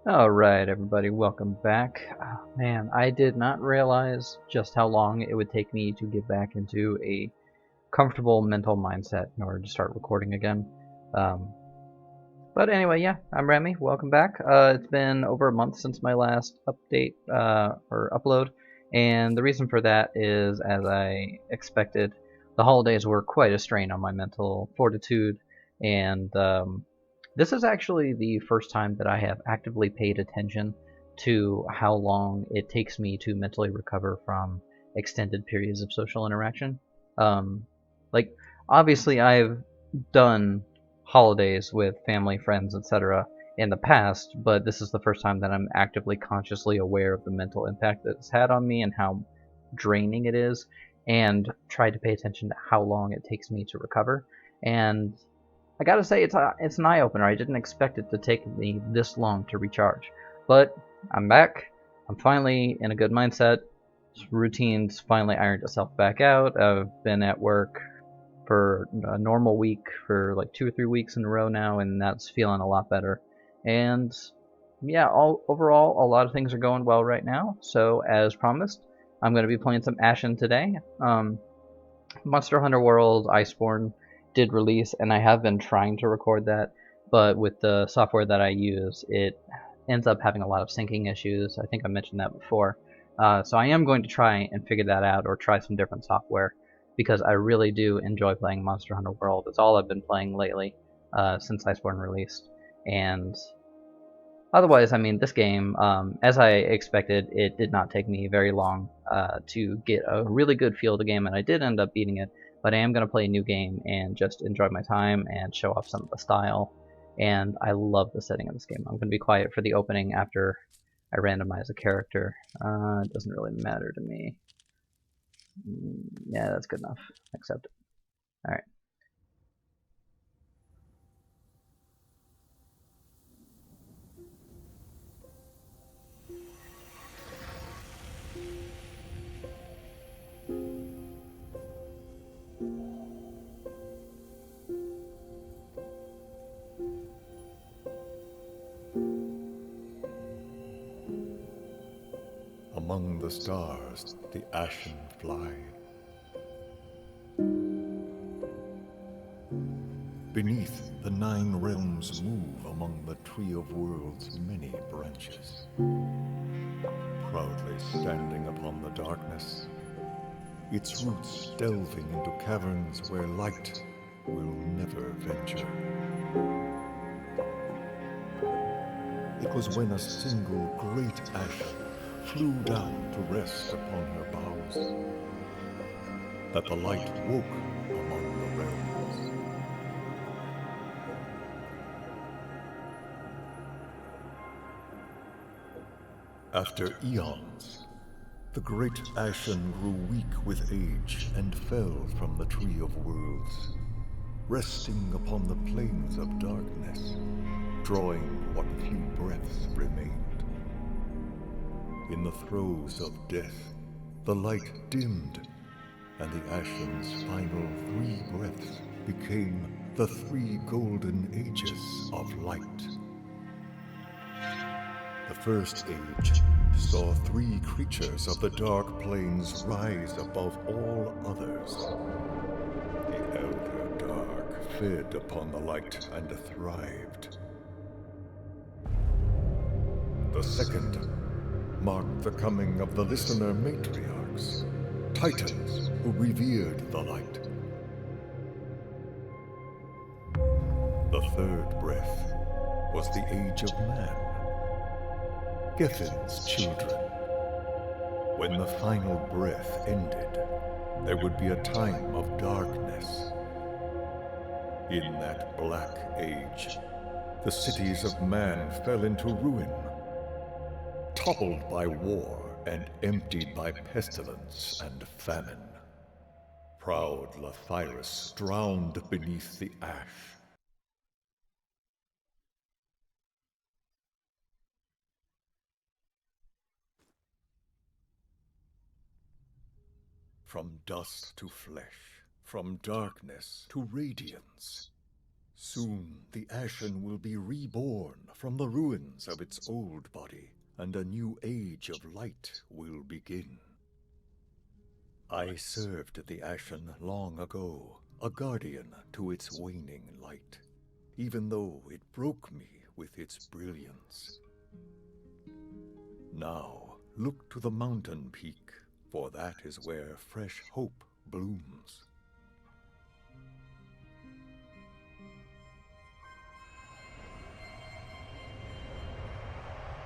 Alright, everybody, welcome back. Oh, man, I did not realize just how long it would take me to get back into a comfortable mental mindset in order to start recording again. Um, but anyway, yeah, I'm Remy. Welcome back. It's been over a month since my last update or upload, and the reason for that is, as I expected, the holidays were quite a strain on my mental fortitude, and this is actually the first time that I have actively paid attention to how long it takes me to mentally recover from extended periods of social interaction. Um, like, obviously, I've done holidays with family, friends, etc. in the past, but this is the first time that I'm actively consciously aware of the mental impact that it's had on me and how draining it is, and try to pay attention to how long it takes me to recover. And I gotta say, it's an eye opener. I didn't expect it to take me this long to recharge, but I'm back. I'm finally in a good mindset. Routines finally ironed itself back out. I've been at work for a normal week for like 2 or 3 weeks in a row now, and that's feeling a lot better. And yeah, overall, a lot of things are going well right now. So as promised, I'm going to be playing some Ashen today. Monster Hunter World Iceborne did release, and I have been trying to record that, but with the software that I use, it ends up having a lot of syncing issues. I think I mentioned that before. So I am going to try and figure that out, or try some different software, because I really do enjoy playing Monster Hunter World. It's all I've been playing lately since Iceborne released, and otherwise, I mean, this game, as I expected, it did not take me very long to get a really good feel of the game, and I did end up beating it. But I am going to play a new game and just enjoy my time and show off some of the style. And I love the setting of this game. I'm going to be quiet for the opening after I randomize a character. It doesn't really matter to me. Yeah, that's good enough. Accept it. Alright. Among the stars, the Ashen fly. Beneath, the 9 realms move among the Tree of Worlds' many branches. Proudly standing upon the darkness, its roots delving into caverns where light will never venture. It was when a single great Ashen flew down to rest upon her boughs that the light woke among the realms. After eons, the great Ashen grew weak with age and fell from the Tree of Worlds, resting upon the plains of darkness, drawing what few breaths remained. In the throes of death, the light dimmed, and the Ashen's final 3 breaths became the 3 golden ages of light. The first age saw 3 creatures of the dark plains rise above all others. The Elder Dark fed upon the light and thrived. The second marked the coming of the Listener Matriarchs, Titans who revered the light. The third breath was the Age of Man, Geffin's children. When the final breath ended, there would be a time of darkness. In that black age, the cities of man fell into ruin, toppled by war and emptied by pestilence and famine. Proud Lathyrus drowned beneath the ash. From dust to flesh, from darkness to radiance, Soon the Ashen will be reborn from the ruins of its old body, and a new age of light will begin. I served the Ashen long ago, a guardian to its waning light, even though it broke me with its brilliance. Now, look to the mountain peak, for that is where fresh hope blooms.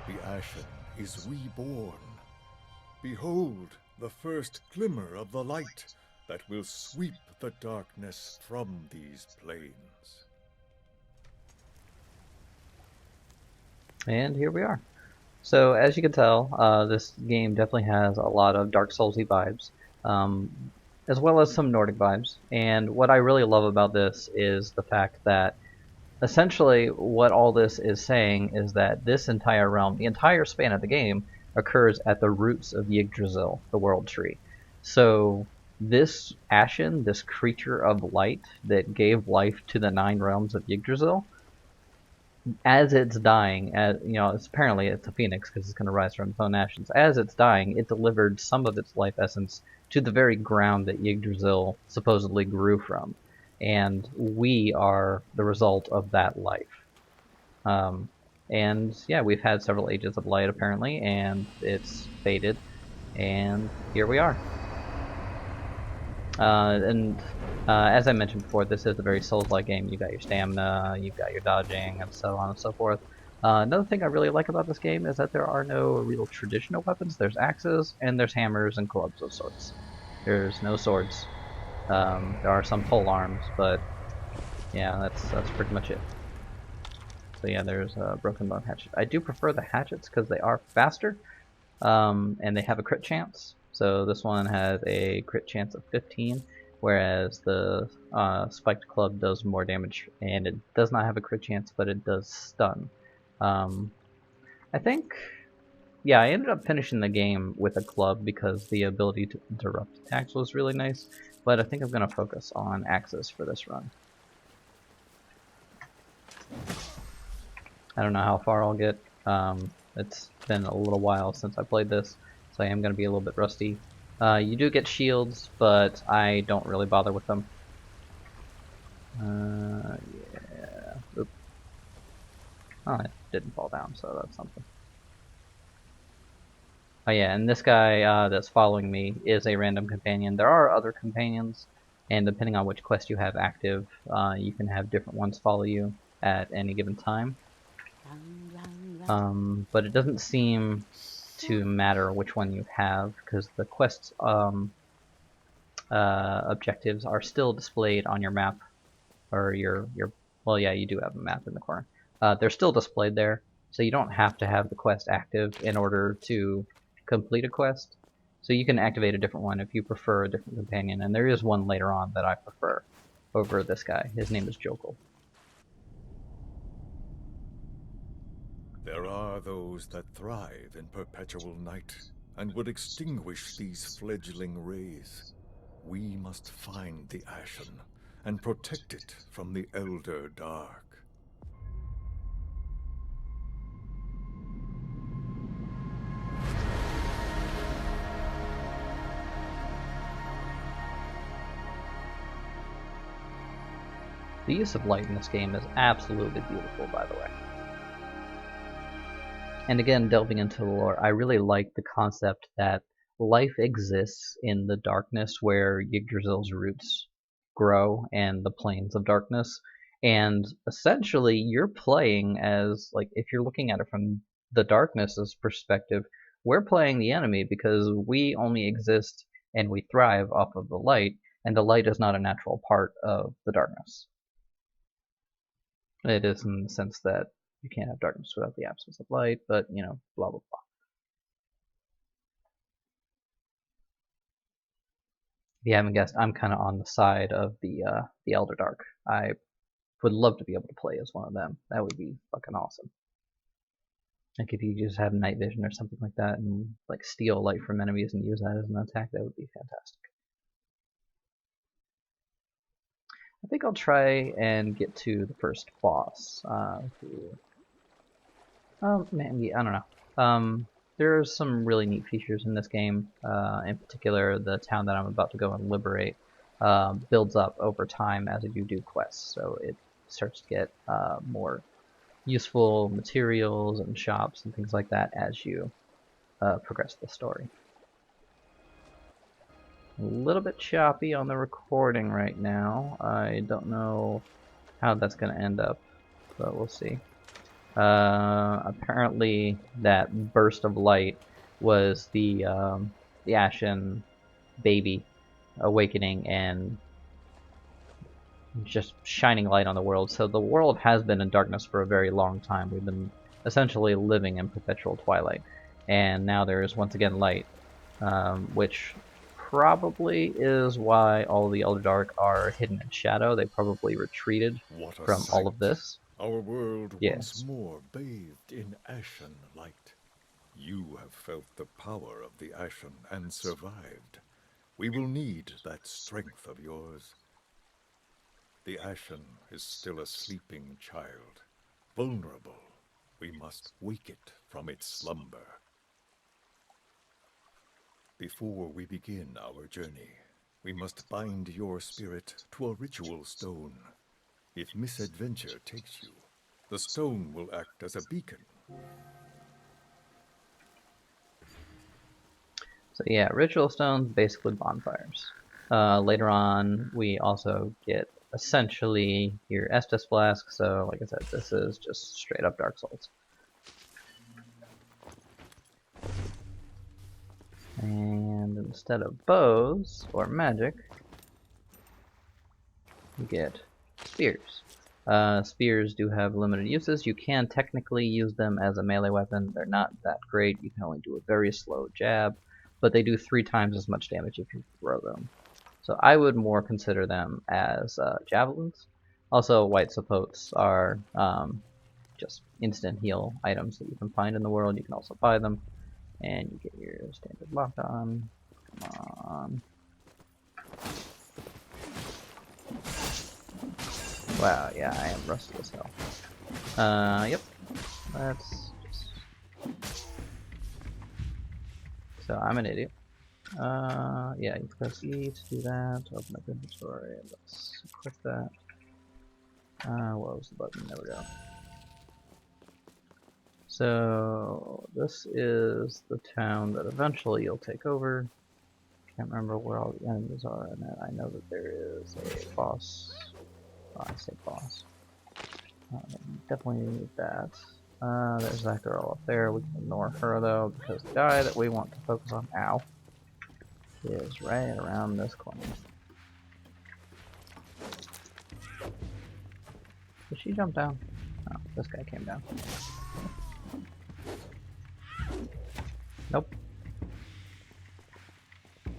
The Ashen is reborn. Behold the first glimmer of the light that will sweep the darkness from these plains. And here we are. So as you can tell, this game definitely has a lot of Dark Soulsy vibes, as well as some Nordic vibes. And what I really love about this is the fact that essentially what all this is saying is that this entire realm, the entire span of the game, occurs at the roots of Yggdrasil, the World Tree. So this Ashen, this creature of light that gave life to the 9 realms of Yggdrasil, as it's dying, apparently it's a phoenix because it's going to rise from its own ashes. As it's dying, it delivered some of its life essence to the very ground that Yggdrasil supposedly grew from, and we are the result of that life. And yeah, we've had several ages of light apparently, and it's faded, and here we are. And as I mentioned before, this is a very Souls-like game. You've got your stamina, you've got your dodging, and so on and so forth. Another thing I really like about this game is that there are no real traditional weapons. There's axes, and there's hammers and clubs of sorts. There's no swords. There are some pole arms, but yeah, that's pretty much it. So yeah, there's a broken bone hatchet. I do prefer the hatchets because they are faster, and they have a crit chance. So this one has a crit chance of 15, whereas the spiked club does more damage, and it does not have a crit chance, but it does stun. I think, yeah, I ended up finishing the game with a club because the ability to interrupt attacks was really nice, but I think I'm going to focus on axes for this run. I don't know how far I'll get. It's been a little while since I played this, so I am going to be a little bit rusty. You do get shields, but I don't really bother with them. Yeah. Oop. Oh, it didn't fall down, so that's something. Oh yeah, and this guy that's following me is a random companion. There are other companions, and depending on which quest you have active, you can have different ones follow you at any given time. But it doesn't seem to matter which one you have, because the quest's objectives are still displayed on your map, or well, yeah, you do have a map in the corner. They're still displayed there, so you don't have to have the quest active in order to complete a quest. So you can activate a different one if you prefer a different companion, and there is one later on that I prefer over this guy. His name is Jokul. There are those that thrive in perpetual night and would extinguish these fledgling rays. We must find the Ashen and protect it from the Elder Dark. The use of light in this game is absolutely beautiful, by the way. And again, delving into the lore, I really like the concept that life exists in the darkness where Yggdrasil's roots grow and the planes of darkness. And essentially, you're playing as, like, if you're looking at it from the darkness's perspective, we're playing the enemy because we only exist and we thrive off of the light, and the light is not a natural part of the darkness. It is in the sense that you can't have darkness without the absence of light, but, you know, blah, blah, blah. If you haven't guessed, I'm kind of on the side of the Elder Dark. I would love to be able to play as one of them. That would be fucking awesome. Like if you just have night vision or something like that and like steal light from enemies and use that as an attack, that would be fantastic. I think I'll try and get to the first boss. Oh man, yeah, I don't know. There's some really neat features in this game. In particular, the town that I'm about to go and liberate builds up over time as you do quests, so it starts to get more useful materials and shops and things like that as you progress the story. A little bit choppy on the recording right now. I don't know how that's going to end up, but we'll see. Apparently that burst of light was the Ashen baby awakening and just shining light on the world. So the world has been in darkness for a very long time. We've been essentially living in perpetual twilight, and now there is once again light, which probably is why all the Elderdark are hidden in shadow. They probably retreated What a from all of sight. this. Our world once Yes. more bathed in ashen light. You have felt the power of the ashen and survived. We will need that strength of yours. The ashen is still a sleeping child, vulnerable. We must wake it from its slumber. Before we begin our journey, we must bind your spirit to a ritual stone. If misadventure takes you, the stone will act as a beacon. So yeah, ritual stones, basically bonfires. Later on, we also get essentially your Estus Flask, so like I said, this is just straight up Dark Souls. And instead of bows or magic, you get spears. Spears do have limited uses. You can technically use them as a melee weapon. They're not that great. You can only do a very slow jab, but they do 3 times as much damage if you throw them. So I would more consider them as javelins. Also, white sapotes are just instant heal items that you can find in the world. You can also buy them, and you get your standard lock on. Come on. Wow, yeah, I am rusty as hell. Yep. Let's just... So I'm an idiot. Yeah, you press E to do that. Open up inventory. Let's click that. What was the button? There we go. So this is the town that eventually you'll take over. Can't remember where all the enemies are in it. I know that there is a boss. Oh, I say boss. Definitely need that. There's that girl up there. We can ignore her though, because the guy that we want to focus on now is right around this corner. Did she jump down? Oh, this guy came down. Nope.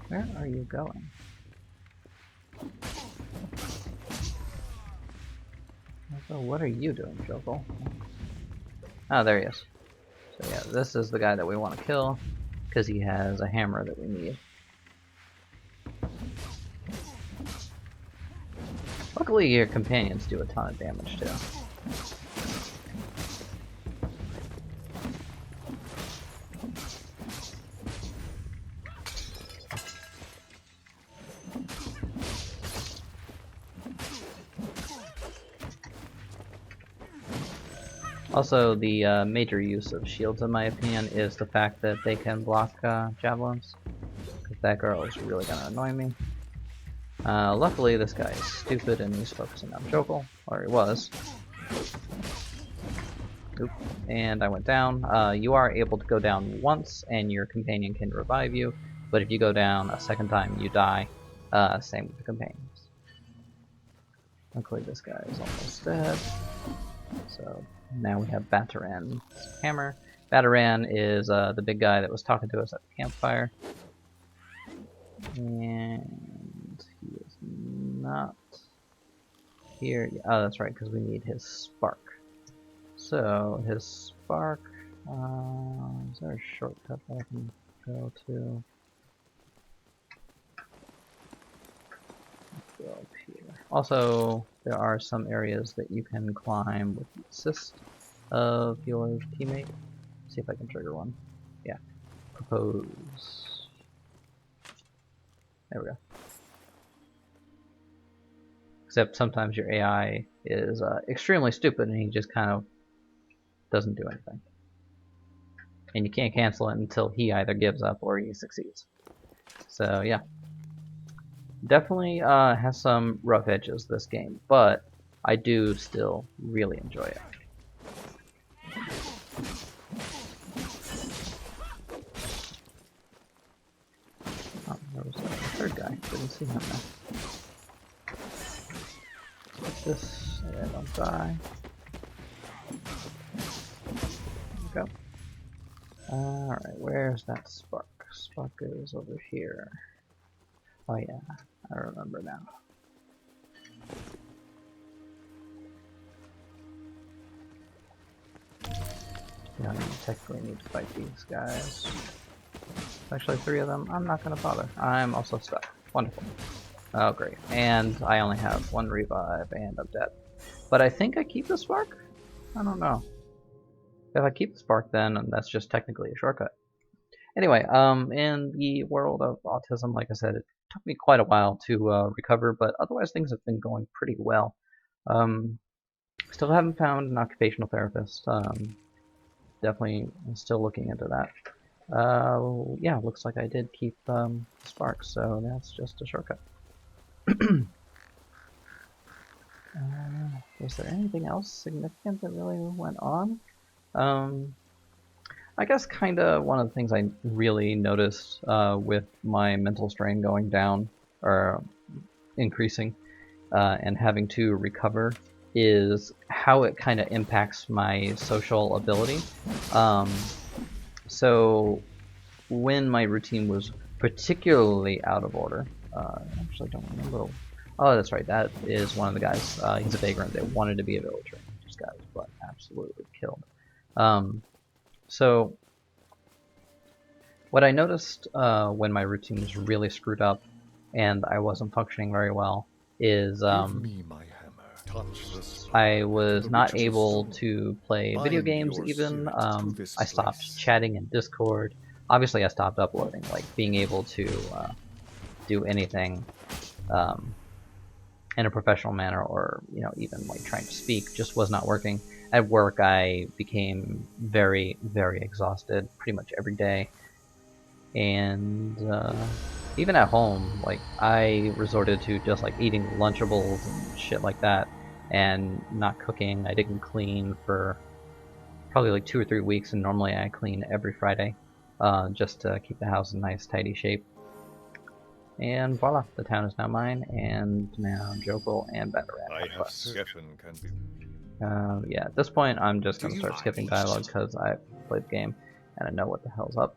Where are you going? So what are you doing, Jokel? Oh, there he is. So yeah, this is the guy that we want to kill, because he has a hammer that we need. Luckily, your companions do a ton of damage too. Also, the major use of shields, in my opinion, is the fact that they can block javelins. Because that girl is really gonna annoy me. Luckily, this guy is stupid and he's focusing on Jokel, or he was. Oop. And I went down. You are able to go down once and your companion can revive you, but if you go down a second time, you die. Same with the companions. Luckily, this guy is almost dead. So now we have Bataran's hammer. Bataran is the big guy that was talking to us at the campfire. And he is not here. Oh, that's right, because we need his spark. So his spark. Is there a shortcut that I can go to? go up here. Also, there are some areas that you can climb with the assist of your teammate. See if I can trigger one. Yeah. Propose. There we go. Except sometimes your AI is extremely stupid and he just kind of doesn't do anything. And you can't cancel it until he either gives up or he succeeds. So yeah. Definitely has some rough edges, this game, but I do still really enjoy it. Oh, there was a third guy. Didn't see him there. Get this, so I don't die. There we go. Alright, where's that spark? Spark is over here. Oh yeah, I remember now. Yeah, you technically need to fight these guys. Actually, 3 of them. I'm not gonna bother. I'm also stuck. Wonderful. Oh great. And I only have 1 revive and I'm dead. But I think I keep the spark? I don't know. If I keep the spark then that's just technically a shortcut. Anyway, in the world of autism, like I said, it took me quite a while to recover, but otherwise things have been going pretty well. Still haven't found an occupational therapist. Definitely still looking into that. Yeah, looks like I did keep spark, so that's just a shortcut. Was there anything else significant that really went on? I guess kind of one of the things I really noticed with my mental strain going down or increasing and having to recover is how it kind of impacts my social ability. So when my routine was particularly out of order, I actually don't remember. Oh, that's right. That is one of the guys. He's a vagrant that wanted to be a villager. Just got his butt absolutely killed. So what I noticed when my routine was really screwed up and I wasn't functioning very well is I was not able to play video games even. I stopped chatting in Discord. Obviously I stopped uploading, like being able to do anything in a professional manner or even like trying to speak just was not working. At work I became very, very exhausted pretty much every day. And even at home, like I resorted to just like eating Lunchables and shit like that and not cooking. I didn't clean for probably like 2 or 3 weeks, and normally I clean every Friday just to keep the house in nice tidy shape. And voila, the town is now mine, and now Jokal and Batarang have quests. Yeah, at this point I'm just gonna start skipping dialogue because I've played the game and I know what the hell's up.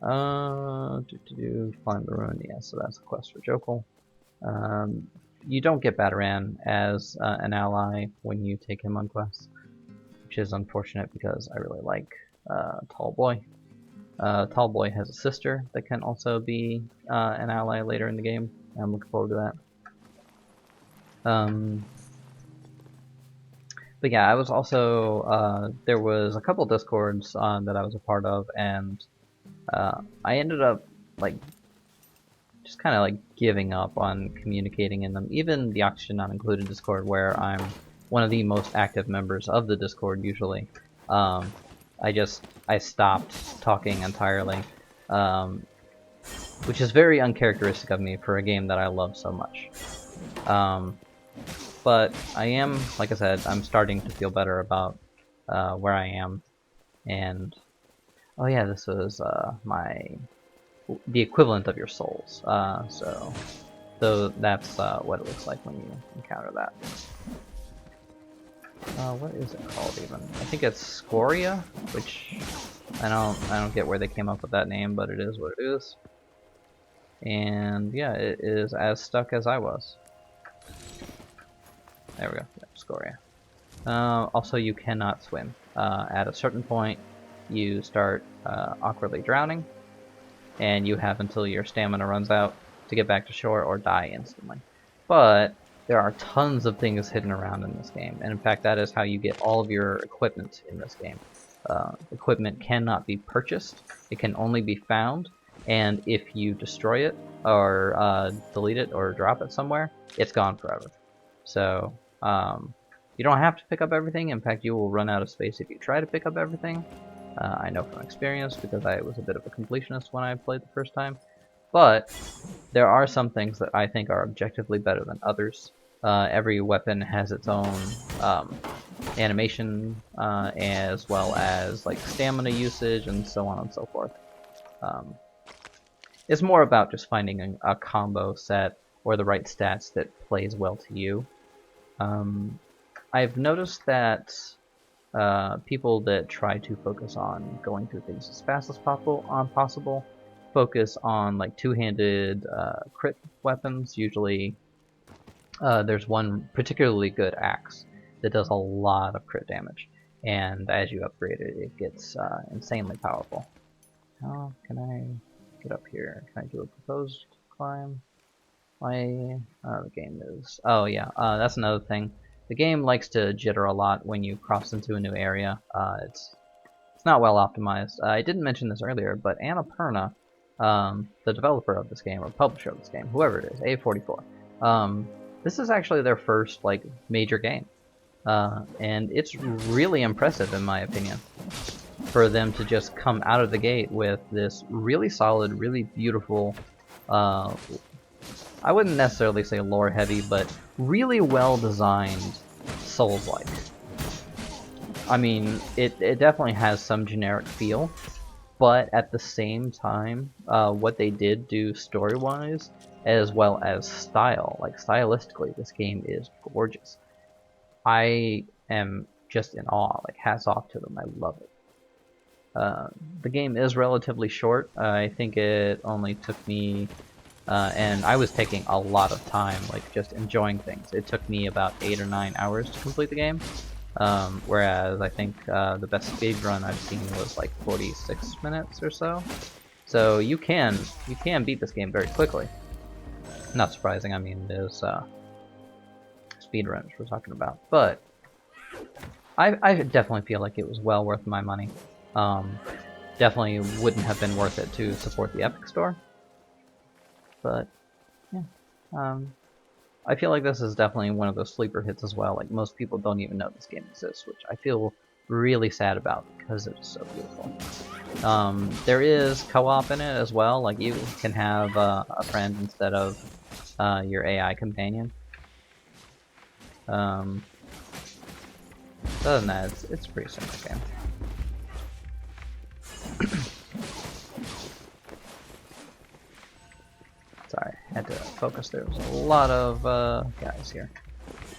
Find the ruin. Yeah, so that's a quest for Jokal. You don't get Batarang as an ally when you take him on quests, which is unfortunate because I really like Tall Boy. Tall Boy has a sister that can also be an ally later in the game. I'm looking forward to that. But yeah, I was also there was a couple Discords that I was a part of, and I ended up like just kind of like giving up on communicating in them. Even the Oxygen Not Included Discord, where I'm one of the most active members of the Discord usually, I stopped talking entirely, which is very uncharacteristic of me for a game that I love so much. But I am, like I said, I'm starting to feel better about where I am, and oh yeah, this was the equivalent of your souls. So that's what it looks like when you encounter that. What is it called even? I think it's Scoria, which I don't get where they came up with that name, but it is what it is. And yeah, it is as stuck as I was. There we go. Yep, Scoria. Also, you cannot swim. At a certain point, you start awkwardly drowning, and you have until your stamina runs out to get back to shore or die instantly. but there are tons of things hidden around in this game, and in fact that is how you get all of your equipment in this game. Equipment cannot be purchased, it can only be found, and if you destroy it, or delete it, or drop it somewhere, it's gone forever. So, you don't have to pick up everything. In fact, you will run out of space if you try to pick up everything. I know from experience, because I was a bit of a completionist when I played the first time. But there are some things that I think are objectively better than others. Every weapon has its own animation, as well as like stamina usage and so on and so forth. Um, it's more about just finding a combo set or the right stats that plays well to you. I've noticed that people that try to focus on going through things as fast as possible focus on like two-handed crit weapons. Usually there's one particularly good axe that does a lot of crit damage, and as you upgrade it, it gets insanely powerful. How can I get up here? Can I do a proposed climb? The game is... Oh yeah, that's another thing. The game likes to jitter a lot when you cross into a new area. It's not well optimized. I didn't mention this earlier, but Annapurna, the developer of this game, or publisher of this game, whoever it is, A44, this is actually their first like major game, and it's really impressive in my opinion for them to just come out of the gate with this really solid, really beautiful, I wouldn't necessarily say lore heavy, but really well designed Souls-like. I mean, it definitely has some generic feel, but at the same time, what they did do story-wise, as well as style, like stylistically, this game is gorgeous. I am just in awe, like hats off to them, I love it. The game is relatively short. I think it only took me, and I was taking a lot of time, like just enjoying things. It took me about 8 or 9 hours to complete the game. Whereas I think the best speed run I've seen was like 46 minutes or so. So you can beat this game very quickly. Not surprising. I mean, there's speed runs we're talking about, but I definitely feel like it was well worth my money. Definitely wouldn't have been worth it to support the Epic Store, but yeah. I feel like this is definitely one of those sleeper hits as well. Like, most people don't even know this game exists, which I feel really sad about because it's so beautiful. There is co-op in it as well. Like, you can have a friend instead of your AI companion. Other than that, it's a pretty simple game. Sorry, had to focus. There was a lot of guys here,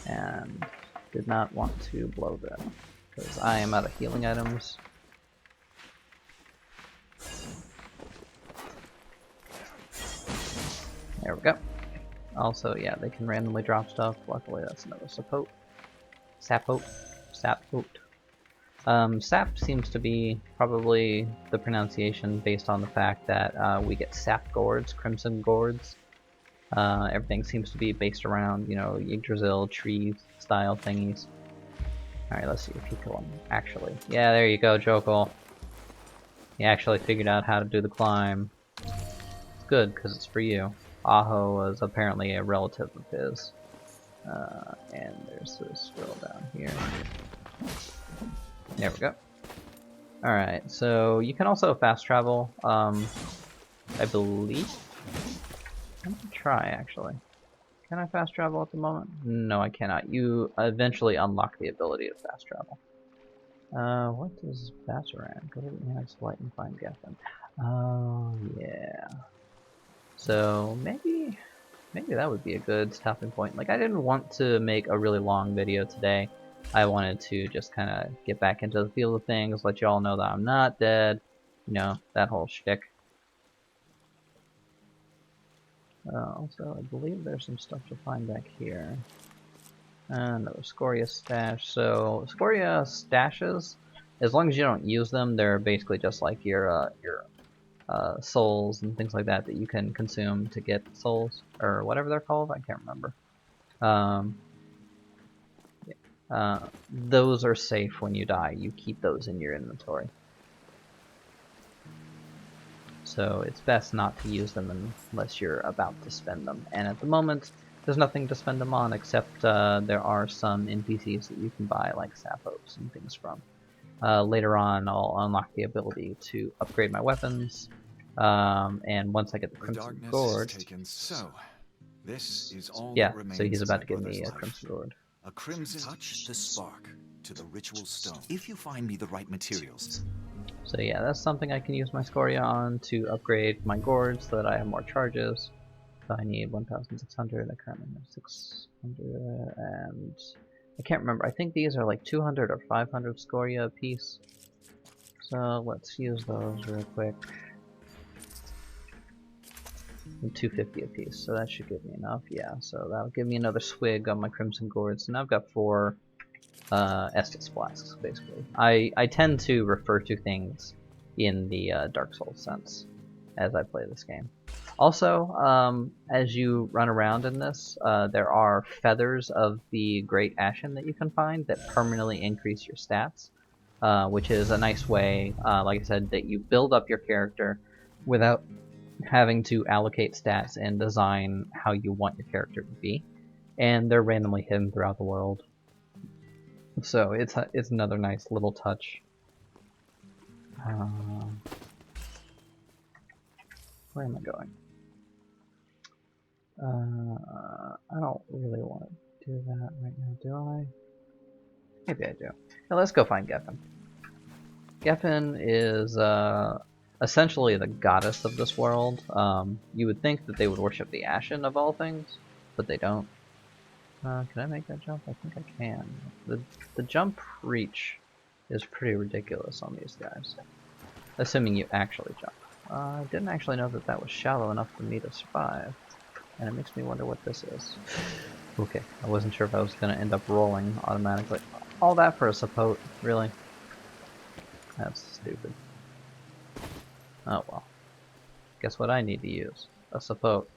and did not want to blow them because I am out of healing items. There we go. Also, yeah, they can randomly drop stuff. Luckily, that's another sapote. Sap seems to be probably the pronunciation based on the fact that we get sap gourds, crimson gourds. Everything seems to be based around, you know, Yggdrasil tree style thingies. Alright, let's see if you kill him. Actually. Yeah, there you go, Jokol. He actually figured out how to do the climb. It's good, because it's for you. Aho was apparently a relative of his. And there's this girl down here. There we go. Alright, so you can also fast travel, I believe. I'm gonna try, actually. Can I fast travel at the moment? No, I cannot. You eventually unlock the ability to fast travel. What is Bassaran? Go to the enhance light and find Geffen. Oh, yeah. So, maybe that would be a good stopping point. Like, I didn't want to make a really long video today. I wanted to just kind of get back into the feel of things, let y'all know that I'm not dead. You know, that whole shtick. Also, I believe there's some stuff to find back here. Another Scoria stash. So, Scoria stashes, as long as you don't use them, they're basically just like your souls and things like that that you can consume to get souls, or whatever they're called, I can't remember. Um, those are safe when you die. You keep those in your inventory. So it's best not to use them unless you're about to spend them. And at the moment, there's nothing to spend them on except there are some NPCs that you can buy, like sapos and things from. Later on, I'll unlock the ability to upgrade my weapons. And once I get the Crimson Gourd... So, this is all Yeah, that remains so he's of about my to give brother's me a life. Crimson Gourd. A crimson touch the spark to the ritual stone. If you find me the right materials. So yeah, that's something I can use my Scoria on to upgrade my gourds so that I have more charges. So I need 1,600, I currently have 600, and I can't remember. I think these are like 200 or 500 Scoria a piece. So let's use those real quick. And 250 a piece, so that should give me enough. Yeah, so that'll give me another swig on my Crimson Gourd. So now I've got 4 Estus Flasks, basically. I tend to refer to things in the Dark Souls sense as I play this game. Also, as you run around in this, there are feathers of the Great Ashen that you can find that permanently increase your stats, which is a nice way, like I said, that you build up your character without having to allocate stats and design how you want your character to be. And they're randomly hidden throughout the world. So it's another nice little touch. Where am I going? I don't really want to do that right now, do I? Maybe I do. Now let's go find Geffen. Geffen is essentially the goddess of this world. You would think that they would worship the Ashen of all things, but they don't. Can I make that jump? I think I can. The jump reach is pretty ridiculous on these guys. Assuming you actually jump. I didn't actually know that that was shallow enough for me to survive. And it makes me wonder what this is. Okay, I wasn't sure if I was going to end up rolling automatically. All that for a sapote, really? That's stupid. Oh well. Guess what I need to use? A sapote.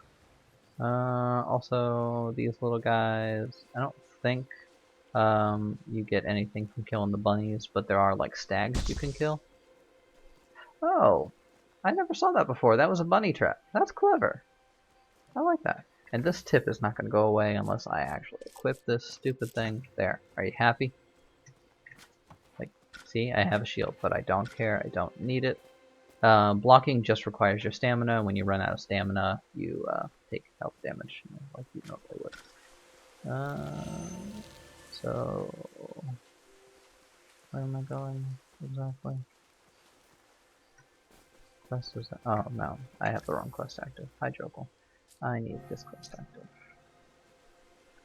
Also, these little guys, I don't think you get anything from killing the bunnies, but there are like stags you can kill. Oh, I never saw that before. That was a bunny trap. That's clever. I like that. And this tip is not going to go away unless I actually equip this stupid thing. There. Are you happy? Like, see, I have a shield, but I don't care. I don't need it. Blocking just requires your stamina. When you run out of stamina, you take health damage, you know, like you normally would. So, where am I going exactly? Quest is... Oh, no. I have the wrong quest active. Hi, Jokel. I need this quest active.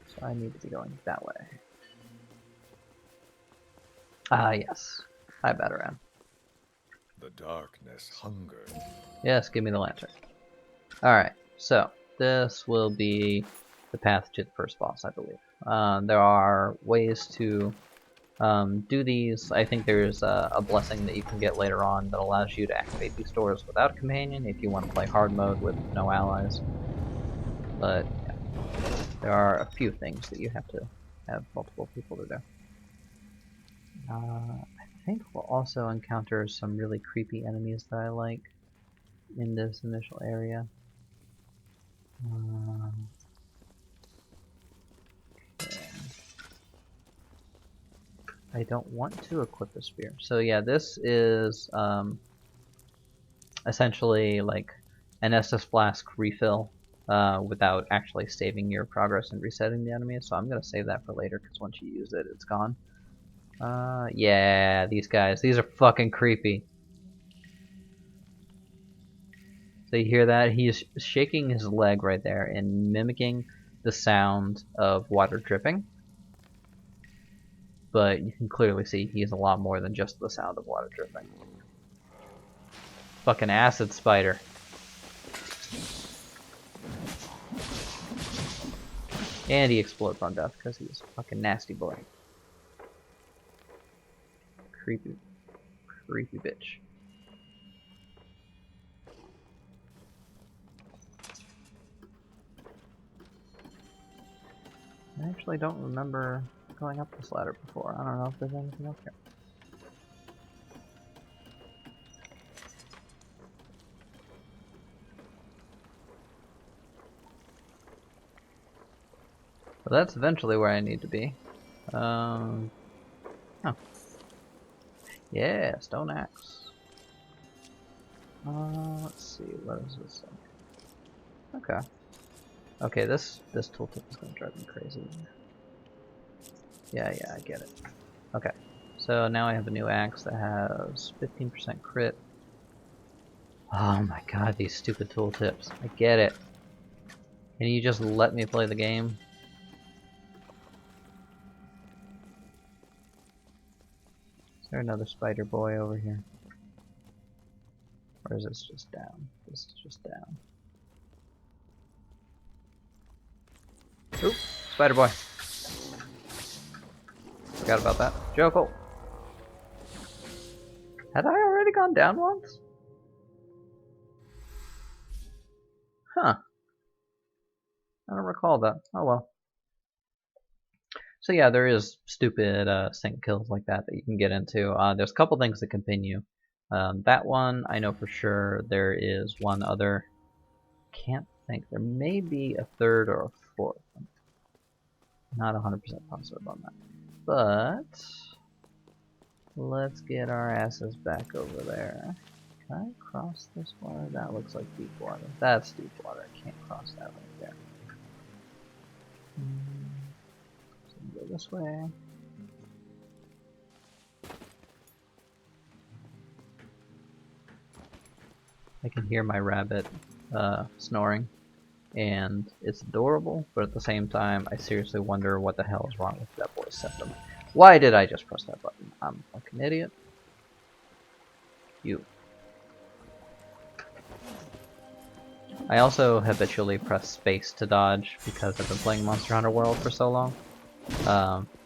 So I need to be going that way. Ah, yes. Hi, Bataran. The darkness hungered. Yes, give me the lantern. Alright, so this will be the path to the first boss, I believe. There are ways to do these. I think there's a blessing that you can get later on that allows you to activate these doors without a companion if you want to play hard mode with no allies. But yeah, there are a few things that you have to have multiple people to do. I think we'll also encounter some really creepy enemies that I like in this initial area. Okay. I don't want to equip a spear. So yeah, this is essentially like an Estus Flask refill without actually saving your progress and resetting the enemy. So I'm going to save that for later because once you use it, it's gone. Yeah, these guys. These are fucking creepy. So you hear that? He's shaking his leg right there and mimicking the sound of water dripping. But you can clearly see he's a lot more than just the sound of water dripping. Fucking acid spider. And he explodes on death because he's a fucking nasty boy. Creepy. Creepy bitch. actually don't remember going up this ladder before. I don't know if there's anything up here. But that's eventually where I need to be. Oh. Yeah, stone axe. Let's see, what is this thing? Okay. Okay, this tooltip is gonna drive me crazy. Yeah, I get it. Okay. So now I have a new axe that has 15% crit. Oh my god, these stupid tooltips. I get it. Can you just let me play the game? Is there another spider boy over here? Or is this just down? This is just down. Oop! Spider boy! Forgot about that. Joko! Had I already gone down once? Huh. I don't recall that. Oh well. So yeah, there is stupid sync kills like that you can get into. There's a couple things that can pin you. That one, I know for sure. There is one other. Can't think. There may be a third or a fourth. I'm not 100% positive on that. But let's get our asses back over there. Can I cross this water? That looks like deep water. That's deep water. I can't cross that right there. So go this way. I can hear my rabbit snoring, and it's adorable, but at the same time, I seriously wonder what the hell is wrong with that boy's septum. Why did I just press that button? I'm a fucking idiot. You. I also habitually press space to dodge because I've been playing Monster Hunter World for so long.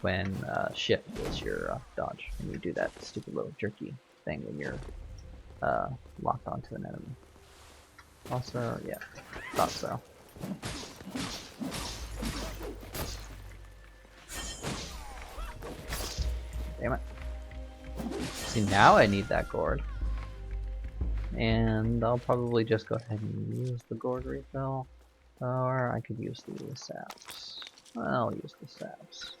When shift is your dodge, and you do that stupid little jerky thing when you're locked onto an enemy. Also, yeah, thought so. Damn it. See, now I need that gourd. And I'll probably just go ahead and use the gourd refill. Or I could use the saps. I'll use the saps.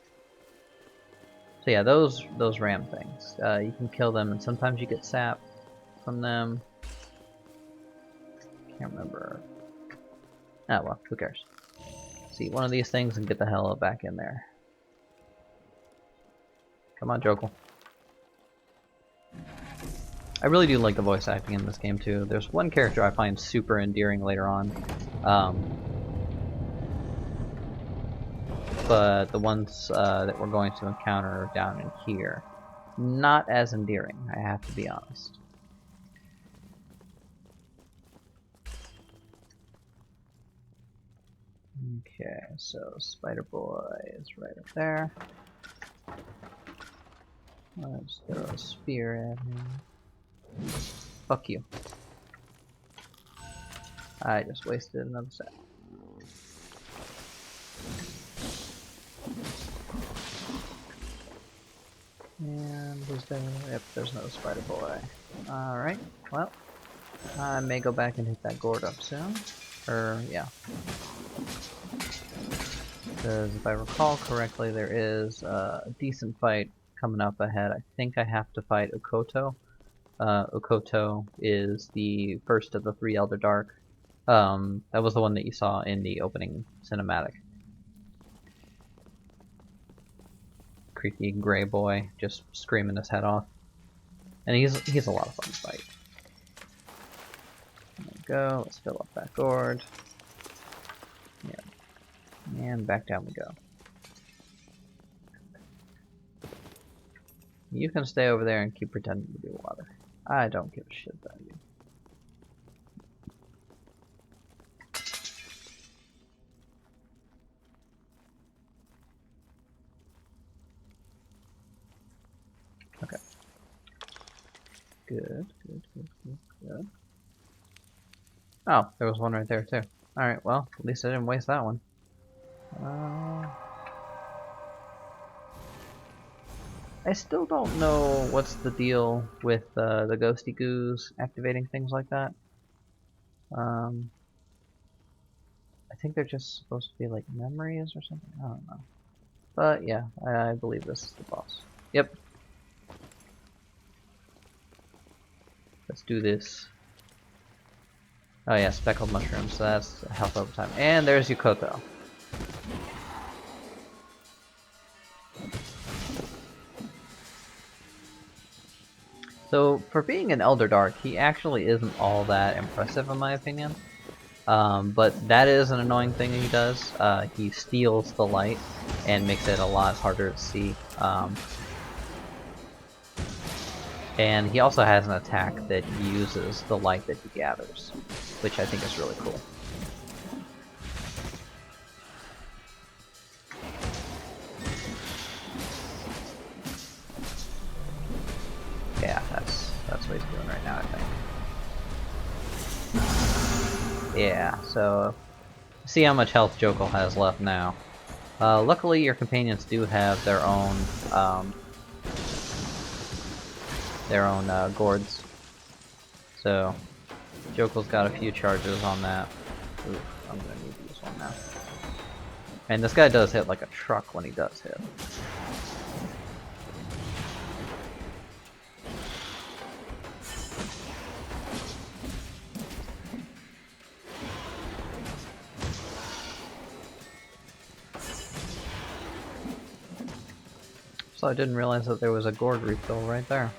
So yeah, those ram things. You can kill them, and sometimes you get sap from them. Can't remember. Ah well, who cares? See one of these things and get the hell back in there. Come on, Jokel. I really do like the voice acting in this game too. There's one character I find super endearing later on. But the ones that we're going to encounter down in here, not as endearing, I have to be honest. Okay, so Spider Boy is right up there. Let's throw a spear at him. Fuck you. I just wasted another set. And is there? Yep, there's no Spider Boy. Alright, well, I may go back and hit that gourd up soon. Yeah. Because if I recall correctly, there is a decent fight coming up ahead. I think I have to fight Okoto. Okoto is the first of the 3 Elder Dark. That was the one that you saw in the opening cinematic. Creepy gray boy just screaming his head off. And he's a lot of fun to fight. There we go, let's fill up that gourd. Yeah. And back down we go. You can stay over there and keep pretending to be water. I don't give a shit about you. Okay. Good. Oh, there was one right there too. Alright, well, at least I didn't waste that one. I still don't know what's the deal with the ghosty goos activating things like that. Um, I think they're just supposed to be like memories or something. I don't know. But yeah, I believe this is the boss. Yep. Let's do this. Oh yeah, speckled mushrooms. So that's health over time. And there's Yukoto. So for being an Elder Dark, he actually isn't all that impressive in my opinion. But that is an annoying thing he does. He steals the light and makes it a lot harder to see. And he also has an attack that uses the light that he gathers, which I think is really cool. Yeah, that's what he's doing right now, I think. Yeah, so see how much health Jokal has left now. Luckily, your companions do have their own gourds. So Jokal's got a few charges on that. Oof, I'm gonna need to use one now. And this guy does hit like a truck when he does hit. So I didn't realize that there was a gourd refill right there.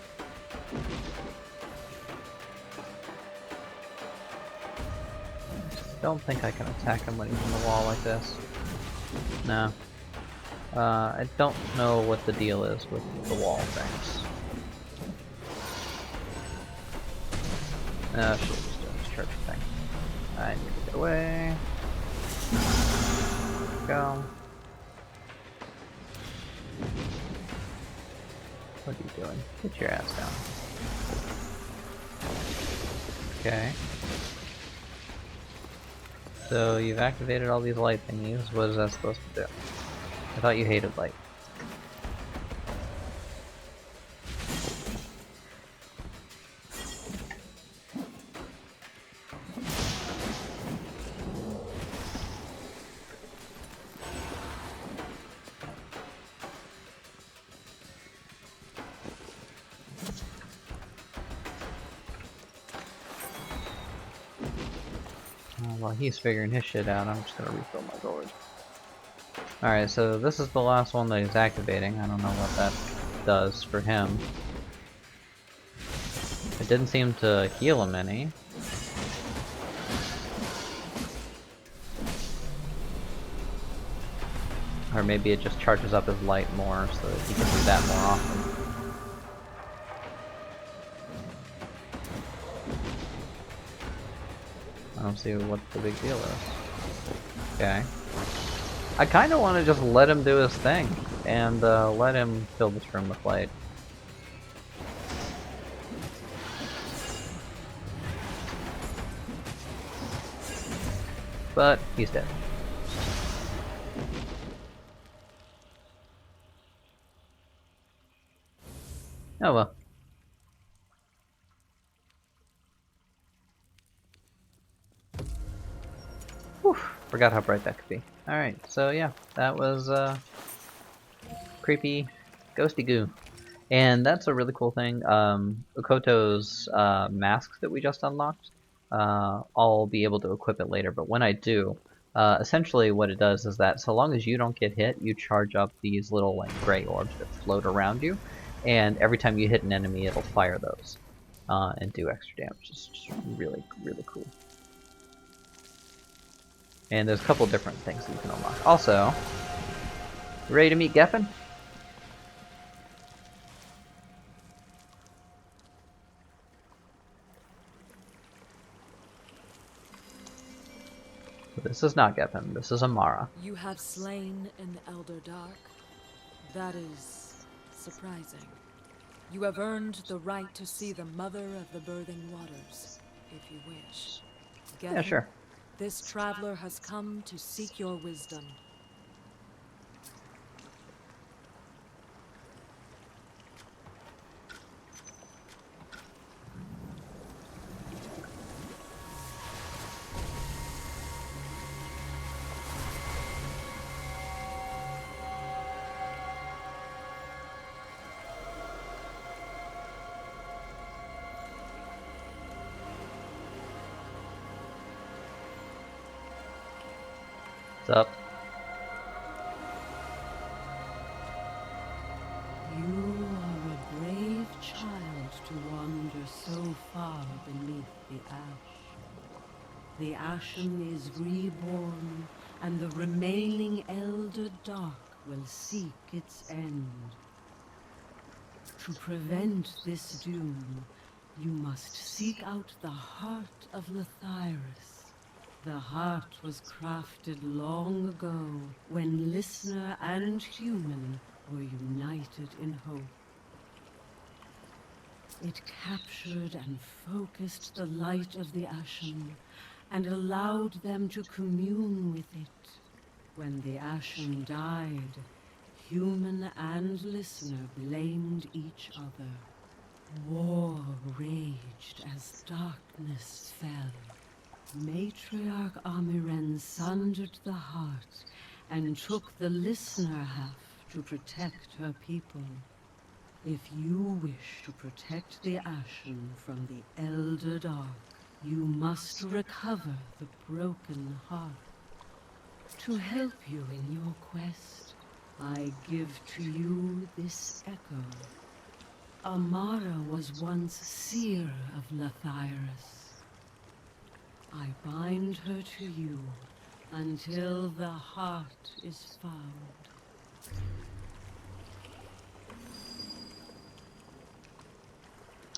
I don't think I can attack him when he's on the wall like this. No. I don't know what the deal is with the wall things. No, she'll just do this church thing. I need to get away. Go. What are you doing? Get your ass down. Okay. So you've activated all these light thingies. What is that supposed to do? I thought you hated light. While he's figuring his shit out, I'm just gonna refill my gourd. Alright, so this is the last one that he's activating. I don't know what that does for him. It didn't seem to heal him any. Or maybe it just charges up his light more so that he can do that more often. I don't see what the big deal is. Okay. I kind of want to just let him do his thing and let him fill this room with light. But he's dead. Oh well. Whew, forgot how bright that could be. Alright, so yeah, that was creepy ghosty goo. And that's a really cool thing. Ukoto's masks that we just unlocked, I'll be able to equip it later, but when I do, essentially what it does is that so long as you don't get hit, you charge up these little like gray orbs that float around you, and every time you hit an enemy, it'll fire those and do extra damage. It's just really, really cool. And there's a couple different things that you can unlock. Also, you ready to meet Geffen? This is not Geffen, this is Amara. You have slain an Elder Dark. That is surprising. You have earned the right to see the Mother of the Birthing Waters, if you wish. Yeah, sure. This traveler has come to seek your wisdom. What's up? You are a brave child to wander so far beneath the ash. The Ashen is reborn, and the remaining Elder Dark will seek its end. To prevent this doom, you must seek out the heart of Lathyrus. The heart was crafted long ago, when listener and human were united in hope. It captured and focused the light of the Ashen, and allowed them to commune with it. When the Ashen died, human and listener blamed each other. War raged as darkness fell. Matriarch Amiren sundered the heart and took the listener half to protect her people. If you wish to protect the Ashen from the Elder Dark, you must recover the broken heart. To help you in your quest, I give to you this echo. Amara was once seer of Lathyrus. I bind her to you until the heart is found.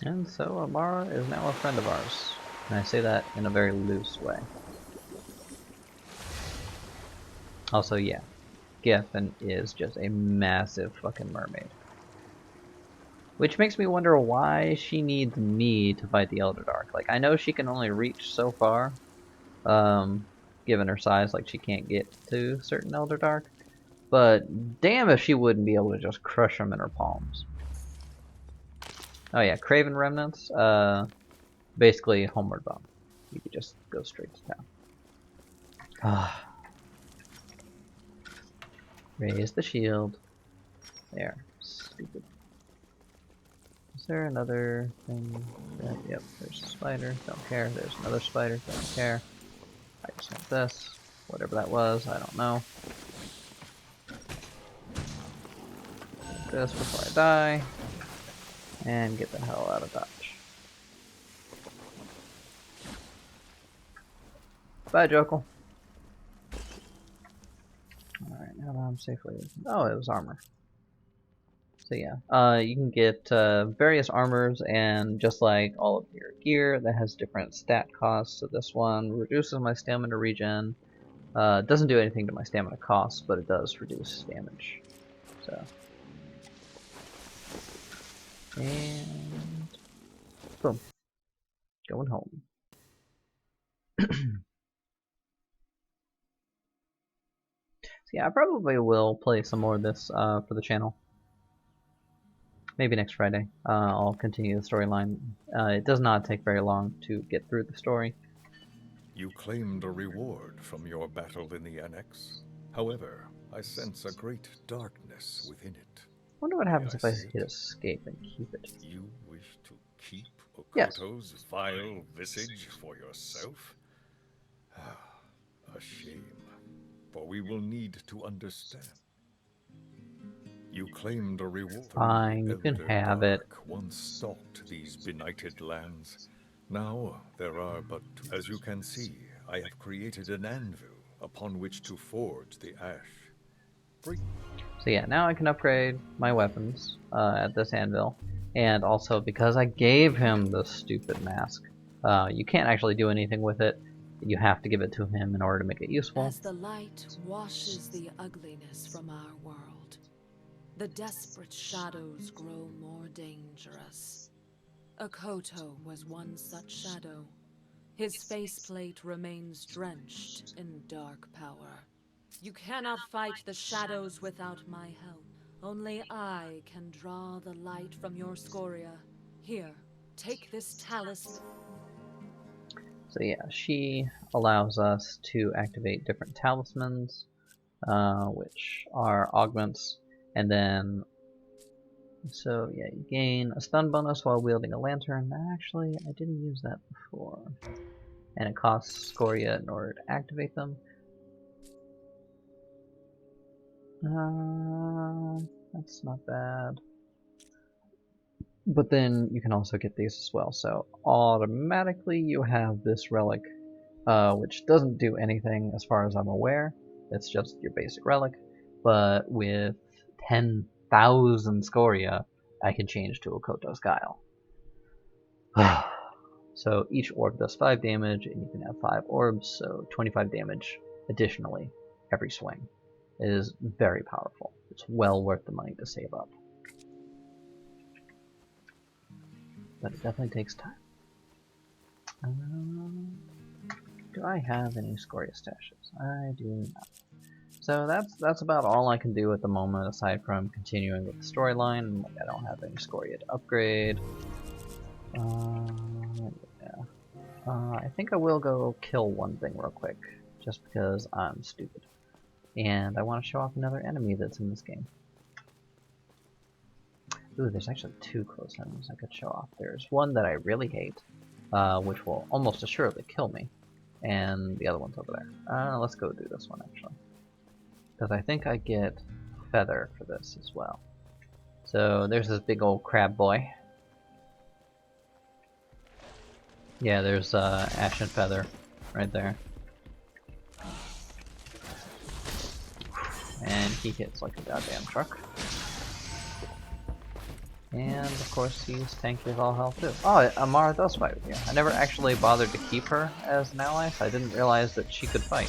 And so Amara is now a friend of ours. And I say that in a very loose way. Also, yeah, Geffen is just a massive fucking mermaid. Which makes me wonder why she needs me to fight the Elder Dark. Like, I know she can only reach so far, given her size, like she can't get to certain Elder Dark. But damn if she wouldn't be able to just crush them in her palms. Oh yeah, Craven Remnants, basically Homeward Bound. You could just go straight to town. Ah. Raise the shield. There. Stupid. Is there another thing? Yep, there's a spider. Don't care. There's another spider. Don't care. I just want this. Whatever that was, I don't know. Take this before I die. And get the hell out of Dodge. Bye, Jokel. Alright, now that I'm safely... Oh, it was armor. So yeah, you can get various armors, and just like all of your gear, that has different stat costs. So this one reduces my stamina regen. Doesn't do anything to my stamina costs, but it does reduce damage. So, and boom, going home. So yeah, I probably will play some more of this for the channel. Maybe next Friday. I'll continue the storyline. It does not take very long to get through the story. You claimed a reward from your battle in the Annex. However, I sense a great darkness within it. Wonder what May happens if I see hit it? escape and keep it. You wish to keep Yes. Okoto's vile visage for yourself? A shame, for we will need to understand. You claimed a reward. Fine, you can Elder have it. Dark once stalked these benighted lands. Now there are but two. As you can see, I have created an anvil upon which to forge the ash. So yeah, now I can upgrade my weapons at this anvil. And also, because I gave him the stupid mask, you can't actually do anything with it. You have to give it to him in order to make it useful. As the light washes the ugliness from our world, the desperate shadows grow more dangerous. Okoto was one such shadow. His faceplate remains drenched in dark power. You cannot fight the shadows without my help. Only I can draw the light from your scoria. Here, take this talisman. So yeah, she allows us to activate different talismans, which are augments, and then, so yeah, you gain a stun bonus while wielding a lantern. Actually, I didn't use that before. And it costs scoria in order to activate them. That's not bad. But then you can also get these as well. So automatically you have this relic, which doesn't do anything as far as I'm aware. It's just your basic relic. But with 10,000 scoria, I can change to a Koto's Guile. So each orb does 5 damage, and you can have 5 orbs, so 25 damage additionally every swing. It is very powerful. It's well worth the money to save up. But it definitely takes time. Do I have any Scoria stashes? I do not. So that's about all I can do at the moment, aside from continuing with the storyline. I don't have any Scoria to upgrade. Yeah. I think I will go kill one thing real quick, just because I'm stupid. And I want to show off another enemy that's in this game. Ooh, there's actually 2 close enemies I could show off. There's one that I really hate, which will almost assuredly kill me. And the other one's over there. Let's go do this one, actually. Because I think I get Feather for this as well. So there's this big old crab boy. Yeah, there's Ashen Feather right there. And he hits like a goddamn truck. And of course he's tanky as all hell too. Oh, Amara does fight with you. I never actually bothered to keep her as an ally, so I didn't realize that she could fight.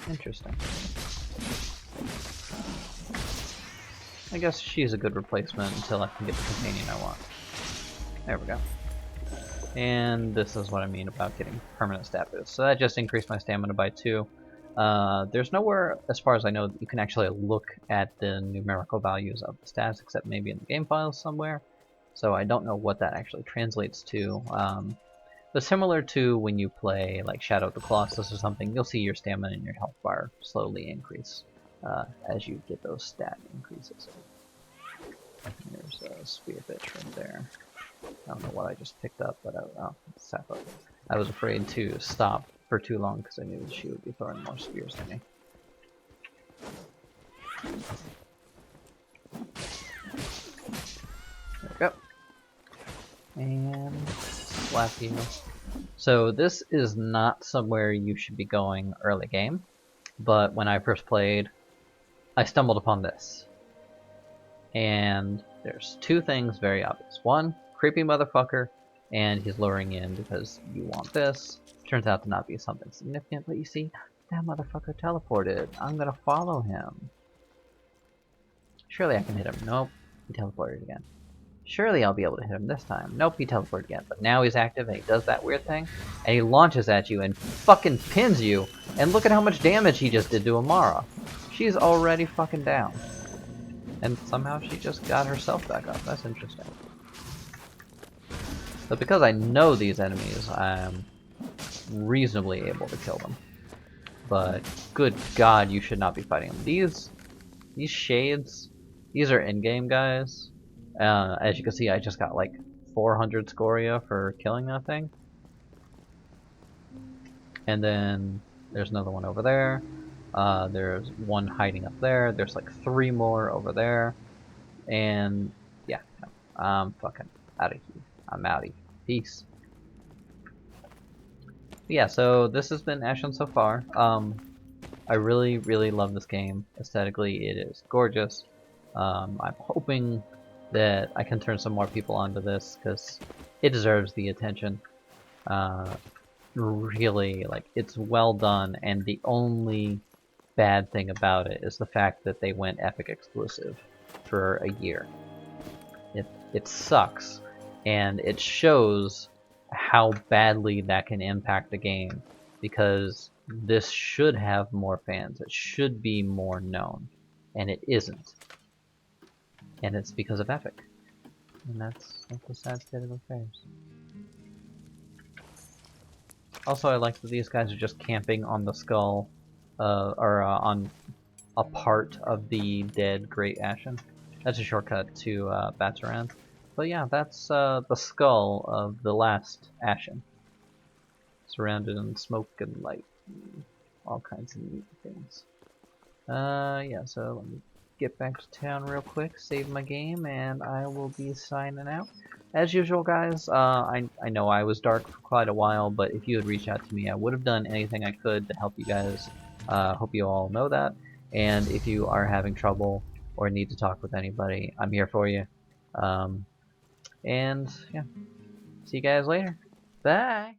Interesting. I guess she's a good replacement until I can get the companion I want. There we go. And this is what I mean about getting permanent stat boosts. So that just increased my stamina by 2. There's nowhere, as far as I know, that you can actually look at the numerical values of the stats, except maybe in the game files somewhere. So I don't know what that actually translates to. But similar to when you play like Shadow of the Colossus or something, you'll see your stamina and your health bar slowly increase as you get those stat increases. There's a spearfish right there. I don't know what I just picked up, but I was afraid to stop for too long because I knew she would be throwing more spears at me. There we go. And slap you. So this is not somewhere you should be going early game, but when I first played, I stumbled upon this. And there's 2 things very obvious. One, creepy motherfucker, and he's luring in because you want this. Turns out to not be something significant, but you see, that motherfucker teleported. I'm gonna follow him. Surely I can hit him. Nope, he teleported again. Surely I'll be able to hit him this time. Nope, he teleported again. But now he's active and he does that weird thing, and he launches at you and fucking pins you. And look at how much damage he just did to Amara. She's already fucking down. And somehow she just got herself back up. That's interesting. But because I know these enemies, I'm reasonably able to kill them. But good god, you should not be fighting them. These shades, these are in-game guys. As you can see, I just got like 400 scoria for killing that thing. And then there's another one over there. There's one hiding up there. There's like 3 more over there. And yeah, no, I'm fucking out of here. I'm outie. Peace. But yeah, so this has been Ashen so far. I really, really love this game. Aesthetically, it is gorgeous. I'm hoping that I can turn some more people onto this because it deserves the attention. Really, like, it's well done, and the only bad thing about it is the fact that they went Epic exclusive for a year. It sucks, and it shows how badly that can impact the game, because this should have more fans. It should be more known, and it isn't. And it's because of Epic. And that's the sad state of affairs. Also, I like that these guys are just camping on the skull, on a part of the dead Great Ashen. That's a shortcut to Bataran. But yeah, that's the skull of the last Ashen. surrounded in smoke and light, and all kinds of neat things. Yeah, so let me get back to town real quick, save my game, and I will be signing out. As usual, guys, I know I was dark for quite a while, but if you had reached out to me, I would have done anything I could to help you guys. Hope you all know that. And if you are having trouble or need to talk with anybody, I'm here for you. And yeah, see you guys later. Bye!